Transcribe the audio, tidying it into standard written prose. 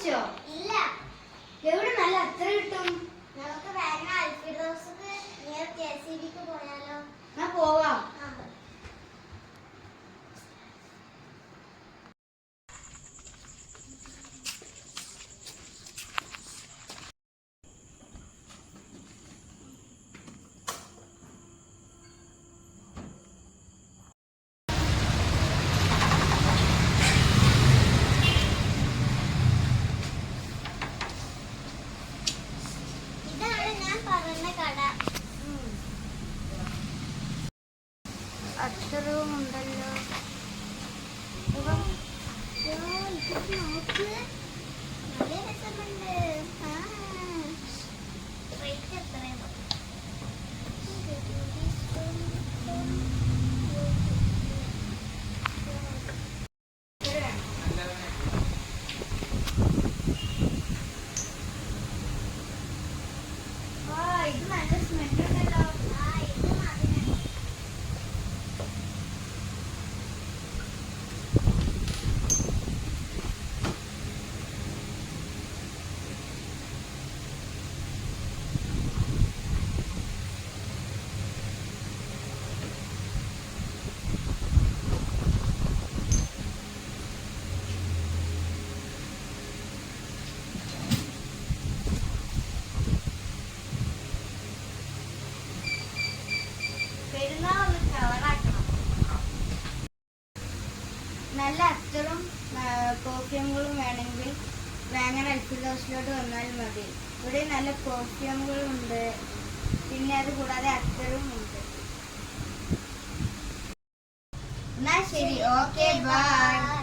വാങ്ങിച്ചോ? ഇല്ല. എവിടെ നല്ല അത്ര കിട്ടും? നമുക്ക് വേഗം അൽഫിദോസ്ക്ക് നിയർ കെസിബിക്ക് പോയാലോ? എന്നാ പോവാം. അക്ഷരവും ഉണ്ടല്ലോ. നോക്ക്, നല്ല രസമുണ്ട്. റേറ്റ് എത്രയാണ്? ഇത് നല്ല സ്മെല്ല് ഉണ്ടല്ലോ. നല്ല അത്തറും പെർഫ്യൂമുകളും വേണമെങ്കിൽ വേങ്ങര അൽഫിദോസിലോട്ട് വന്നാൽ മതി. ഇവിടെ നല്ല പെർഫ്യൂമുകളും ഉണ്ട്, പിന്നെ അത് കൂടാതെ അത്തറും ഉണ്ട്. എന്നാ ശരി, ഓക്കെ, ബൈ.